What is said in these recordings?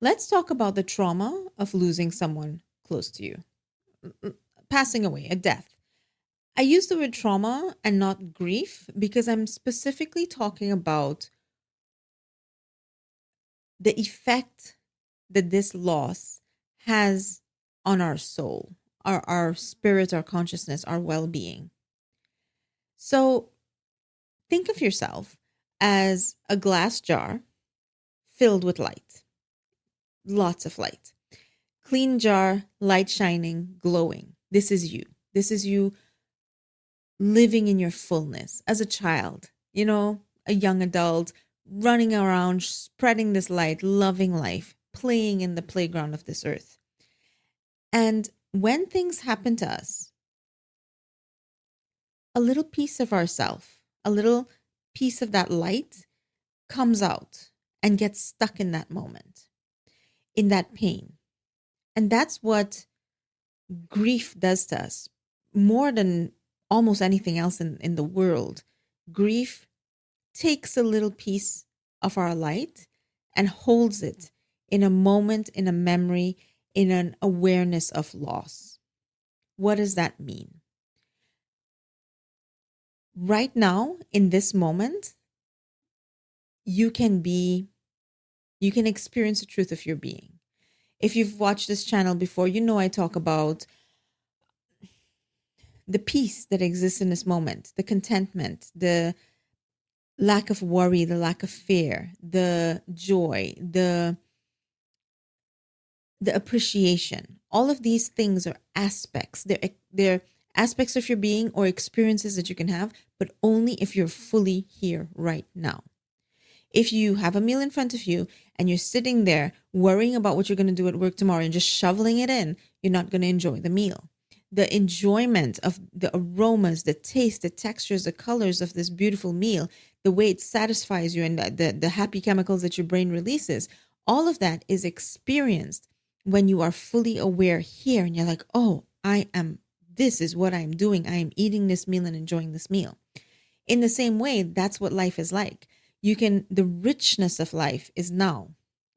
Let's talk about the trauma of losing someone close to you, passing away, a death. I use the word trauma and not grief because I'm specifically talking about the effect that this loss has on our soul, our spirit, our consciousness, our well being. So think of yourself as a glass jar filled with light, lots of light. Clean jar, light shining, glowing. This is you. This is you living in your fullness as a child, a young adult, running around, spreading this light, loving life, playing in the playground of this earth. And when things happen to us, a little piece of ourself, a little piece of that light comes out and gets stuck in that moment, in that pain. And that's what grief does to us more than almost anything else in the world. Grief takes a little piece of our light and holds it in a moment, in a memory, in an awareness of loss. What does that mean? Right now, in this moment, you can experience the truth of your being. If you've watched this channel before, I talk about the peace that exists in this moment, the contentment, the lack of worry, the lack of fear, the joy, the appreciation. All of these things are aspects. They're aspects of your being or experiences that you can have, but only if you're fully here right now. If you have a meal in front of you and you're sitting there worrying about what you're going to do at work tomorrow and just shoveling it in, you're not going to enjoy the meal. The enjoyment of the aromas, the taste, the textures, the colors of this beautiful meal, the way it satisfies you and the happy chemicals that your brain releases, all of that is experienced when you are fully aware here and you're like, oh, this is what I'm doing. I am eating this meal and enjoying this meal. In the same way, that's what life is like. The richness of life is now,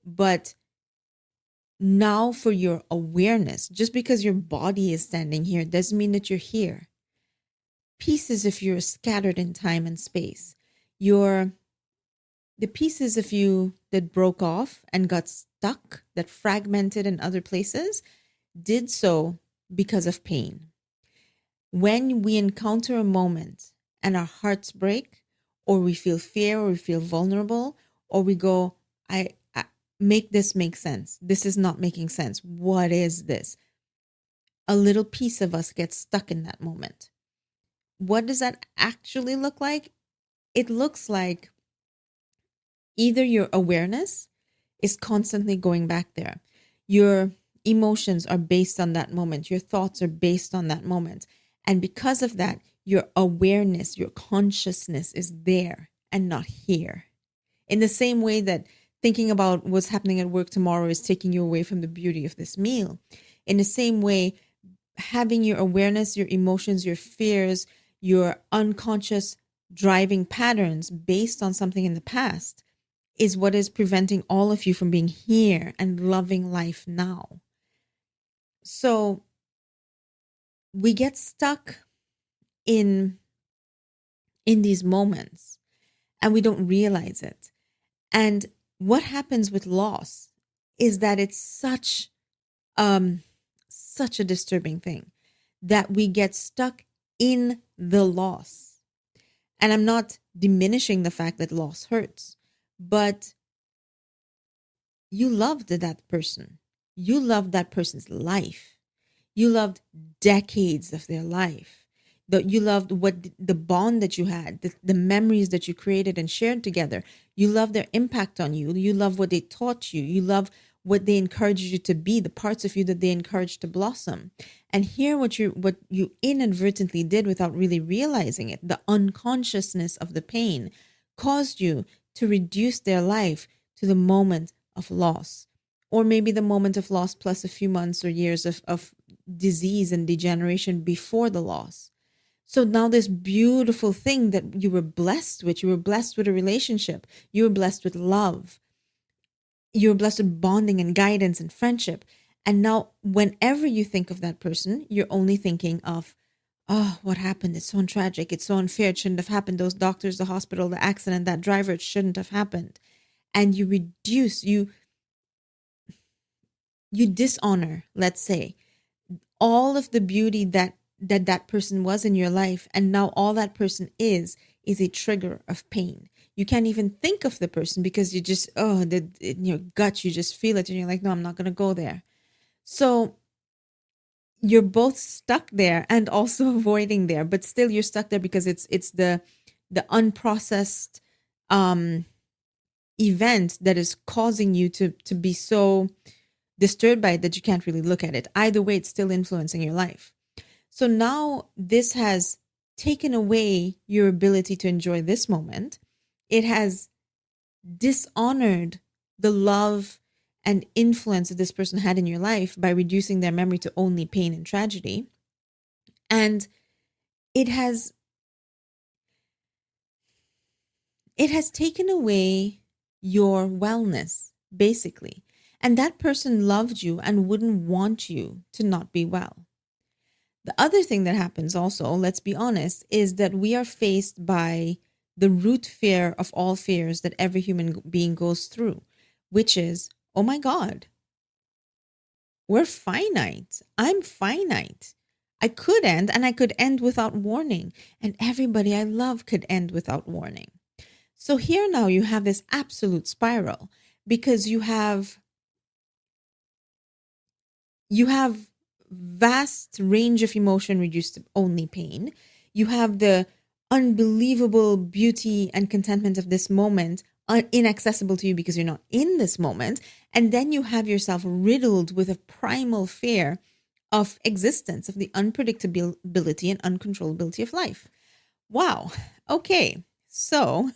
but now for your awareness, just because your body is standing here doesn't mean that you're here. Pieces of you are scattered in time and space. The pieces of you that broke off and got stuck, that fragmented in other places, did so because of pain. When we encounter a moment and our hearts break, or we feel fear, or we feel vulnerable, or we go, I make this make sense. This is not making sense. What is this? A little piece of us gets stuck in that moment. What does that actually look like? It looks like either your awareness is constantly going back there. Your emotions are based on that moment. Your thoughts are based on that moment. And because of that, your awareness, your consciousness is there and not here. In the same way that thinking about what's happening at work tomorrow is taking you away from the beauty of this meal. In the same way, having your awareness, your emotions, your fears, your unconscious driving patterns based on something in the past is what is preventing all of you from being here and loving life now. So we get stuck in these moments and we don't realize it. And what happens with loss is that it's such a disturbing thing that we get stuck in the loss. And I'm not diminishing the fact that loss hurts, but you loved that person. You loved that person's life. You loved decades of their life. You loved the bond that you had, the memories that you created and shared together. You love their impact on you. You love what they taught you. You love what they encouraged you to be, the parts of you that they encouraged to blossom. And here, what you inadvertently did without really realizing it, the unconsciousness of the pain caused you to reduce their life to the moment of loss, or maybe the moment of loss plus a few months or years of disease and degeneration before the loss. So now this beautiful thing that you were blessed with a relationship, you were blessed with love, you're blessed with bonding and guidance and friendship. And now, whenever you think of that person, you're only thinking of, oh, what happened? It's so tragic. It's so unfair. It shouldn't have happened. Those doctors, the hospital, the accident, that driver, it shouldn't have happened. And you dishonor, let's say, all of the beauty that person was in your life, and now all that person is a trigger of pain. You can't even think of the person because you just, in your gut you just feel it and you're like, no, I'm not going to go there. So you're both stuck there and also avoiding there, but still you're stuck there because it's the unprocessed event that is causing you to be so disturbed by it that you can't really look at it. Either way, it's still influencing your life. So now this has taken away your ability to enjoy this moment. It has dishonored the love and influence that this person had in your life by reducing their memory to only pain and tragedy. And it has taken away your wellness, basically. And that person loved you and wouldn't want you to not be well. The other thing that happens also, let's be honest, is that we are faced by the root fear of all fears that every human being goes through, which is, oh my God, we're finite. I'm finite. I could end, and I could end without warning. And everybody I love could end without warning. So here now you have this absolute spiral because you have vast range of emotion reduced to only pain. You have the unbelievable beauty and contentment of this moment inaccessible to you because you're not in this moment. And then you have yourself riddled with a primal fear of existence, of the unpredictability and uncontrollability of life. Wow. Okay. So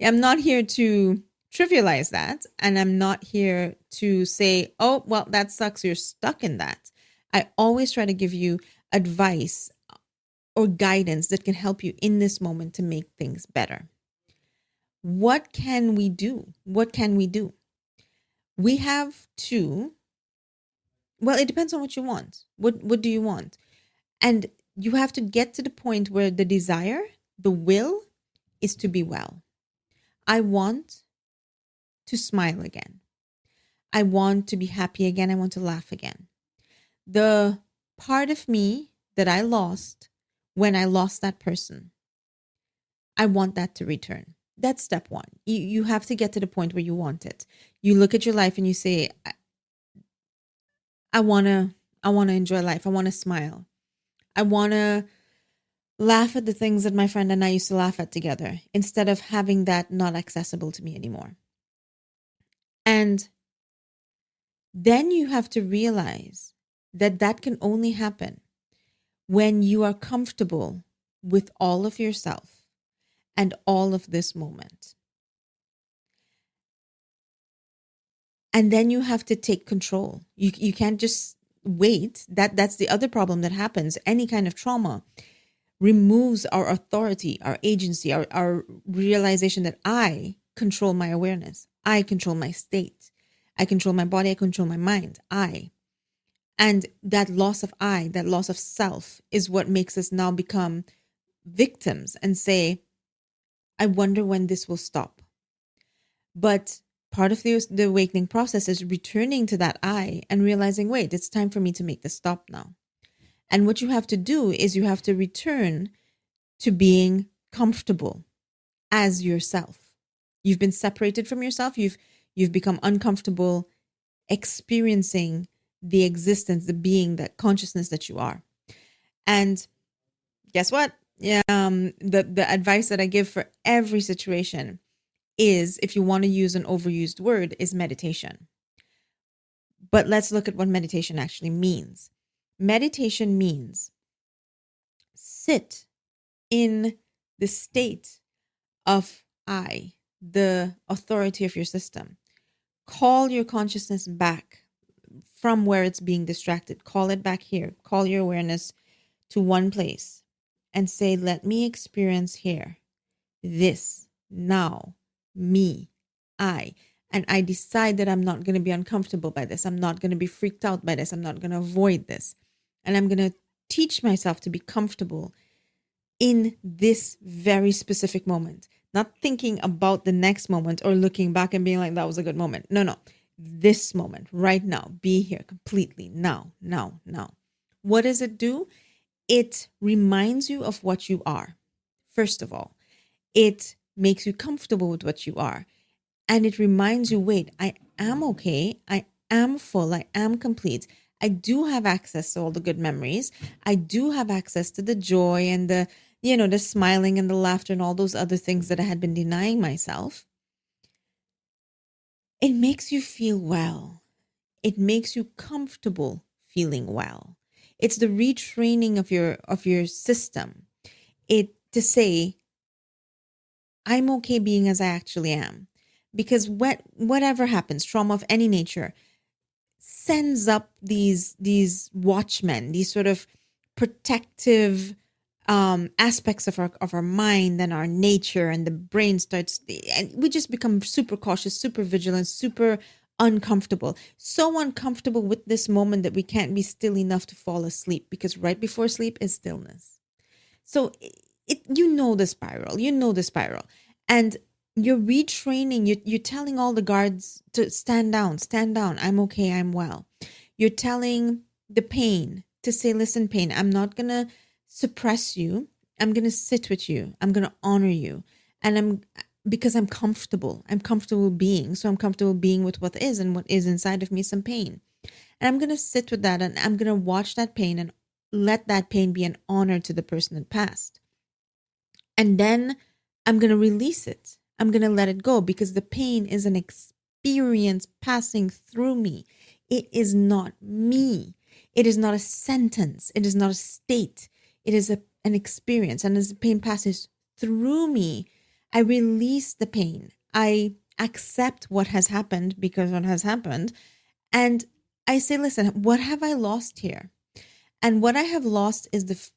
I'm not here to trivialize that. And I'm not here to say, oh, well, that sucks. You're stuck in that. I always try to give you advice or guidance that can help you in this moment to make things better. What can we do? What can we do? We have to, well, it depends on what you want. What do you want? And you have to get to the point where the desire, the will, is to be well. I want to smile again. I want to be happy again. I want to laugh again. The part of me that I lost when I lost that person, I want that to return. That's step one. You have to get to the point where you want it. You look at your life and you say, I want to enjoy life. I want to smile. I want to laugh at the things that my friend and I used to laugh at together instead of having that not accessible to me anymore. And then you have to realize that that can only happen when you are comfortable with all of yourself and all of this moment. And then you have to take control. You can't just wait. That's the other problem that happens. Any kind of trauma removes our authority, our agency, our realization that I control my awareness. I control my state. I control my body. I control my mind. And that loss of I, that loss of self is what makes us now become victims and say, I wonder when this will stop. But part of the awakening process is returning to that I and realizing, wait, it's time for me to make this stop now. And what you have to do is you have to return to being comfortable as yourself. You've been separated from yourself. You've become uncomfortable experiencing the existence, the being, that consciousness that you are. And guess what? The advice that I give for every situation is, if you want to use an overused word, is meditation. But let's look at what meditation actually means. Meditation means sit in the state of I, the authority of your system. Call your consciousness back from where it's being distracted. Call it back here. Call your awareness to one place and say, let me experience here, this, now, me, I. And I decide that I'm not going to be uncomfortable by this. I'm not going to be freaked out by this. I'm not going to avoid this. And I'm going to teach myself to be comfortable in this very specific moment, not thinking about the next moment or looking back and being like, that was a good moment. No, no. This moment right now, be here completely now, now, now. What does it do? It reminds you of what you are. First of all, it makes you comfortable with what you are. And it reminds you, wait, I am okay. I am full. I am complete. I do have access to all the good memories. I do have access to the joy and the smiling and the laughter and all those other things that I had been denying myself. It makes you feel well. It makes you comfortable feeling well. It's the retraining of your system. It to say, I'm okay being as I actually am. Because whatever happens, trauma of any nature, sends up these watchmen, these sort of protective aspects of our mind and our nature, and the brain starts, and we just become super cautious, super vigilant, super uncomfortable, so uncomfortable with this moment that we can't be still enough to fall asleep, because right before sleep is stillness. So the spiral, and you're retraining. You're telling all the guards to stand down, stand down. I'm okay. I'm well. You're telling the pain to say, listen, pain, I'm not going to suppress you. I'm going to sit with you. I'm going to honor you. And because I'm comfortable. I'm comfortable being. So I'm comfortable being with what is, and what is inside of me is some pain. And I'm going to sit with that, and I'm going to watch that pain and let that pain be an honor to the person that passed. And then I'm going to release it. I'm going to let it go, because the pain is an experience passing through me. It is not me. It is not a sentence. It is not a state. It is an experience. And as the pain passes through me, I release the pain. I accept what has happened, because what has happened. And I say, listen, what have I lost here? And what I have lost is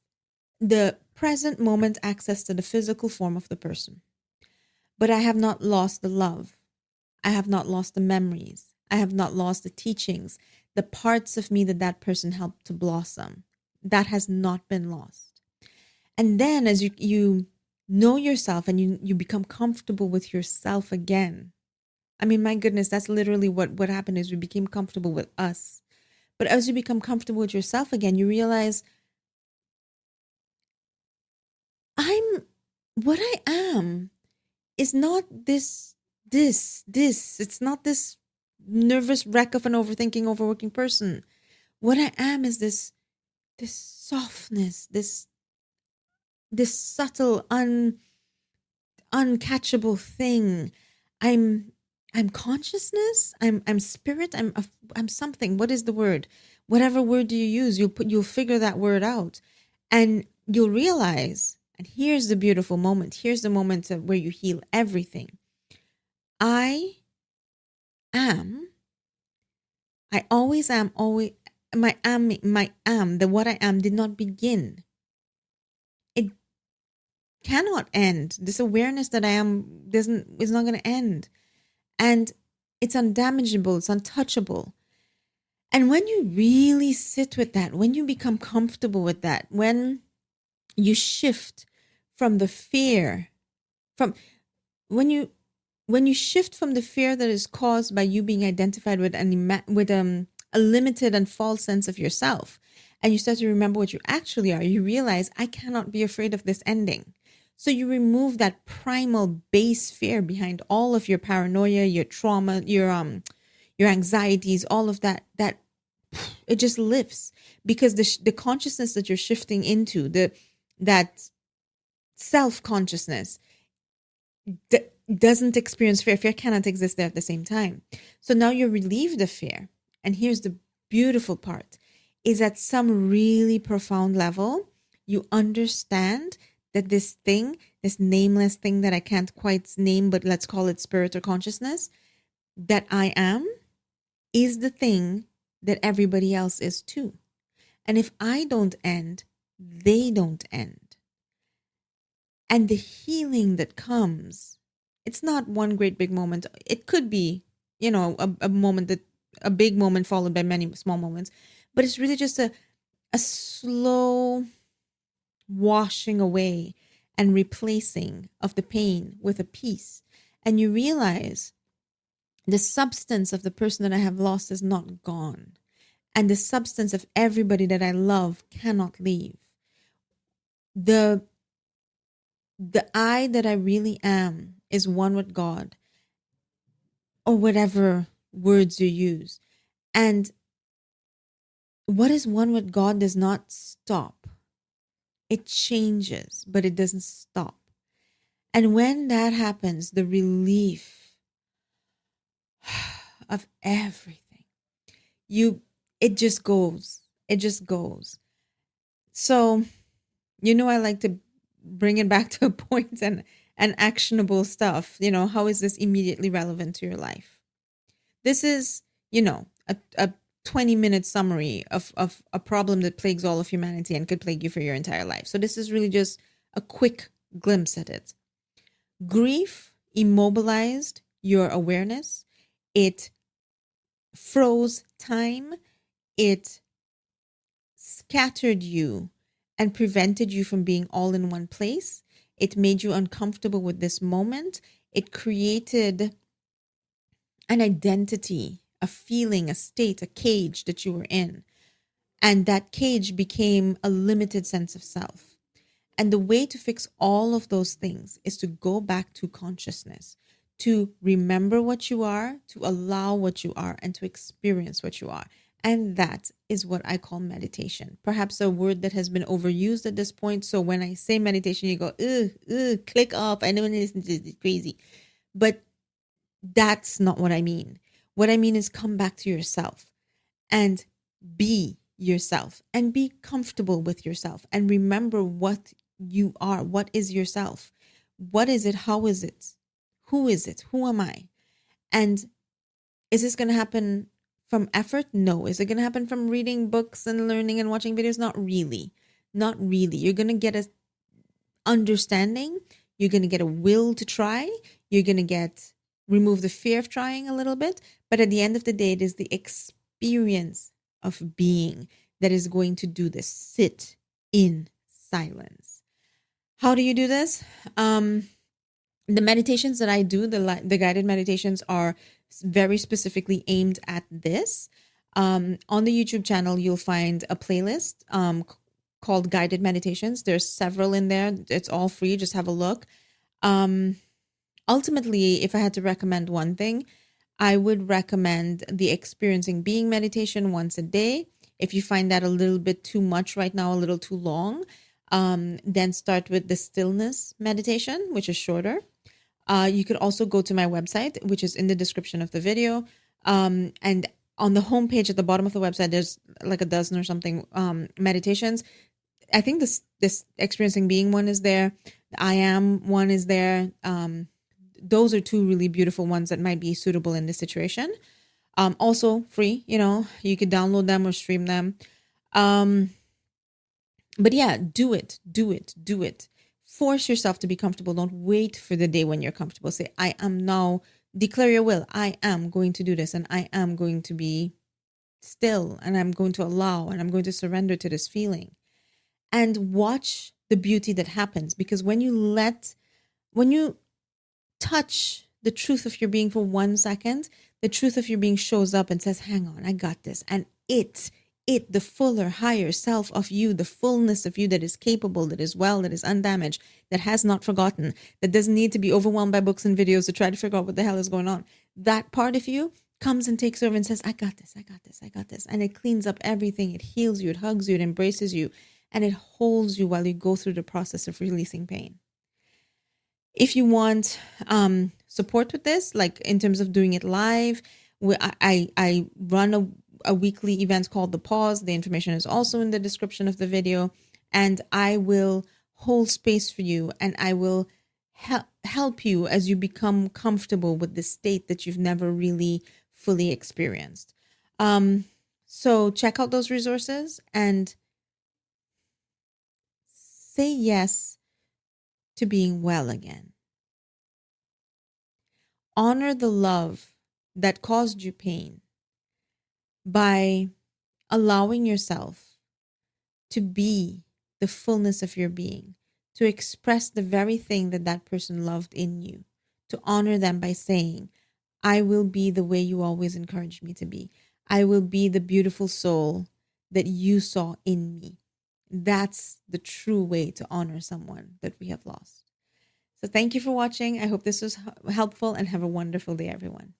the present moment access to the physical form of the person. But I have not lost the love. I have not lost the memories. I have not lost the teachings, the parts of me that person helped to blossom. That has not been lost. And then as you know yourself, and you become comfortable with yourself again. I mean, my goodness, that's literally what happened, is we became comfortable with us. But as you become comfortable with yourself again, you realize, what I am is not this. It's not this nervous wreck of an overthinking, overworking person. What I am is this softness, this subtle, uncatchable thing. I'm consciousness. I'm spirit. I'm something. What is the word? Whatever word do you use, you'll figure that word out, and you'll realize. And here's the beautiful moment. Here's the moment where you heal everything. I am. I always am. Always my am. The what I am did not begin. It cannot end. This awareness that I am is not going to end. And it's undamageable, it's untouchable. And when you really sit with that, when you become comfortable with that, when you shift from the fear, when you shift from the fear that is caused by you being identified with a limited and false sense of yourself, and you start to remember what you actually are, you realize, I cannot be afraid of this ending. So you remove that primal base fear behind all of your paranoia, your trauma, your anxieties, all of that it just lifts, because the consciousness that you're shifting into, that self-consciousness doesn't experience fear. Fear cannot exist there at the same time. So now you're relieved of fear. And here's the beautiful part, is at some really profound level, you understand that this nameless thing that I can't quite name, but let's call it spirit or consciousness, that I am, is the thing that everybody else is too. And if I don't end, they don't end. And the healing that comes, it's not one great big moment. It could be a moment that a big moment followed by many small moments, but it's really just a slow washing away and replacing of the pain with a peace. And you realize the substance of the person that I have lost is not gone. And the substance of everybody that I love cannot leave. The I that I really am is one with God, or whatever words you use. And what is one with God does not stop. It changes, but it doesn't stop. And when that happens, the relief of everything, it just goes. It just goes. So, I like to bring it back to a point and actionable stuff. How is this immediately relevant to your life? This is, a 20-minute summary of a problem that plagues all of humanity and could plague you for your entire life. So this is really just a quick glimpse at it. Grief immobilized your awareness. It froze time. It scattered you and prevented you from being all in one place. It made you uncomfortable with this moment. It created an identity, a feeling, a state, a cage that you were in. And that cage became a limited sense of self. And the way to fix all of those things is to go back to consciousness, to remember what you are, to allow what you are, and to experience what you are. And that is what I call meditation. Perhaps a word that has been overused at this point. So when I say meditation, you go, click off. I know this is crazy. But that's not what I mean. What I mean is come back to yourself and be yourself and be comfortable with yourself and remember what you are. What is yourself? What is it? How is it? Who is it? Who am I? And is this going to happen from effort? No. Is it going to happen from reading books and learning and watching videos? Not really. Not really. You're going to get a understanding. You're going to get a will to try. You're going to remove the fear of trying a little bit. But at the end of the day, it is the experience of being that is going to do this. Sit in silence. How do you do this? The meditations that I do, the guided meditations, are very specifically aimed at this. On the YouTube channel, you'll find a playlist called Guided Meditations. There's several in there. It's all free. Just have a look. Ultimately, if I had to recommend one thing, I would recommend the Experiencing Being meditation once a day. If you find that a little bit too much right now, a little too long, then start with the Stillness meditation, which is shorter. You could also go to my website, which is in the description of the video. And on the homepage at the bottom of the website, there's like a dozen or something meditations. I think this Experiencing Being one is there. The I Am one is there. Those are two really beautiful ones that might be suitable in this situation. Also free, you could download them or stream them. But yeah, do it. Force yourself to be comfortable. Don't wait for the day when you're comfortable. Say, I am now, declare your will. I am going to do this, and I am going to be still, and I'm going to allow, and I'm going to surrender to this feeling. And watch the beauty that happens, because when you touch the truth of your being for 1 second, the truth of your being shows up and says, hang on, I got this. And the fuller, higher self of you, the fullness of you that is capable, that is well, that is undamaged, that has not forgotten, that doesn't need to be overwhelmed by books and videos to try to figure out what the hell is going on. That part of you comes and takes over and says, I got this. And it cleans up everything. It heals you. It hugs you. It embraces you. And it holds you while you go through the process of releasing pain. If you want support with this, like in terms of doing it live, I run a weekly event called The Pause. The information is also in the description of the video. And I will hold space for you, and I will help you as you become comfortable with the state that you've never really fully experienced. So check out those resources and say yes to being well again. Honor the love that caused you pain by allowing yourself to be the fullness of your being, to express the very thing that that person loved in you, to honor them by saying, I will be the way you always encouraged me to be. I will be the beautiful soul that you saw in me. That's the true way to honor someone that we have lost. So thank you for watching. I hope this was helpful, and have a wonderful day, everyone.